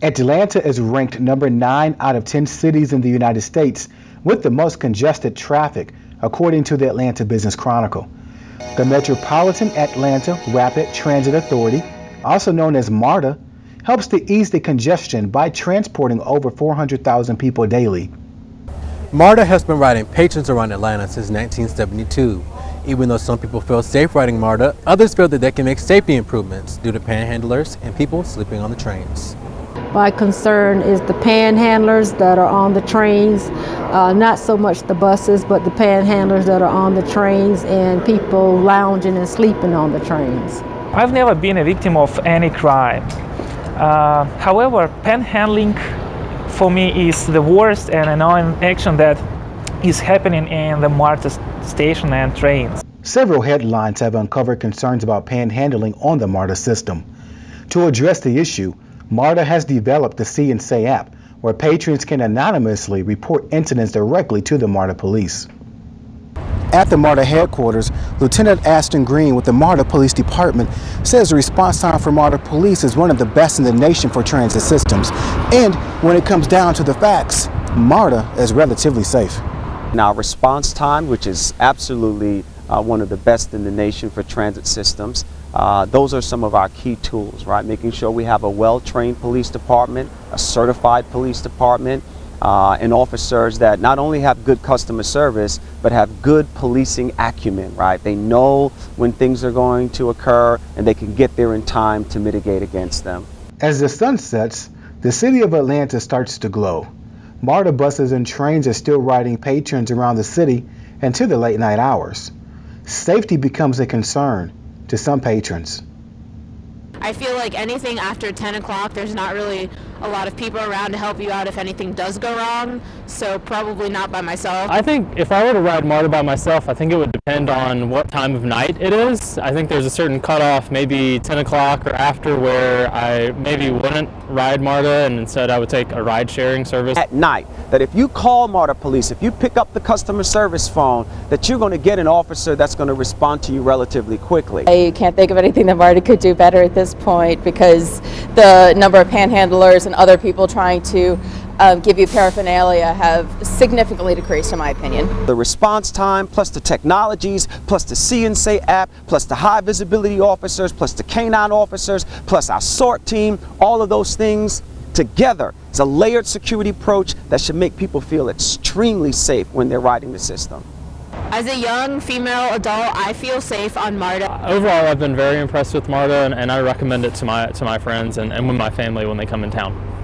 Atlanta is ranked number 9 out of 10 cities in the United States with the most congested traffic, according to the Atlanta Business Chronicle. The Metropolitan Atlanta Rapid Transit Authority, also known as MARTA, helps to ease the congestion by transporting over 400,000 people daily. MARTA has been riding patrons around Atlanta since 1972. Even though some people feel safe riding MARTA, others feel that they can make safety improvements due to panhandlers and people sleeping on the trains. My concern is the panhandlers that are on the trains, not so much the buses, but the panhandlers that are on the trains and people lounging and sleeping on the trains. I've never been a victim of any crime. However, panhandling for me is the worst and annoying action that is happening in the MARTA station and trains. Several headlines have uncovered concerns about panhandling on the MARTA system. To address the issue, MARTA has developed the See and Say app, where patrons can anonymously report incidents directly to the MARTA police. At the MARTA headquarters, Lieutenant ASTON GREENE with the MARTA Police Department says the response time for MARTA police is one of the best in the nation for transit systems. And when it comes down to the facts, MARTA is relatively safe. Now, response time, which is absolutely one of the best in the nation for transit systems, those are some of our key tools, right? Making sure we have a well-trained police department, a certified police department, and officers that not only have good customer service, but have good policing acumen, right? They know when things are going to occur and they can get there in time to mitigate against them. As the sun sets, the city of Atlanta starts to glow. MARTA buses and trains are still riding patrons around the city into the late night hours. Safety becomes a concern to some patrons. I feel like anything after 10 o'clock, there's not really a lot of people around to help you out if anything does go wrong, so probably not by myself. I think if I were to ride MARTA by myself, I think it would depend on what time of night it is. I think there's a certain cutoff, maybe 10 o'clock or after, where I maybe wouldn't ride MARTA and instead I would take a ride-sharing service. At night, that if you call MARTA police, if you pick up the customer service phone, that you're going to get an officer that's going to respond to you relatively quickly. I can't think of anything that MARTA could do better at this point, because the number of panhandlers and other people trying to give you paraphernalia have significantly decreased, in my opinion. The response time, plus the technologies, plus the See and Say app, plus the high visibility officers, plus the canine officers, plus our SORT team, all of those things together is a layered security approach that should make people feel extremely safe when they're riding the system. As a young female adult, I feel safe on MARTA. Overall, I've been very impressed with MARTA, and I recommend it to my friends and with my family when they come in town.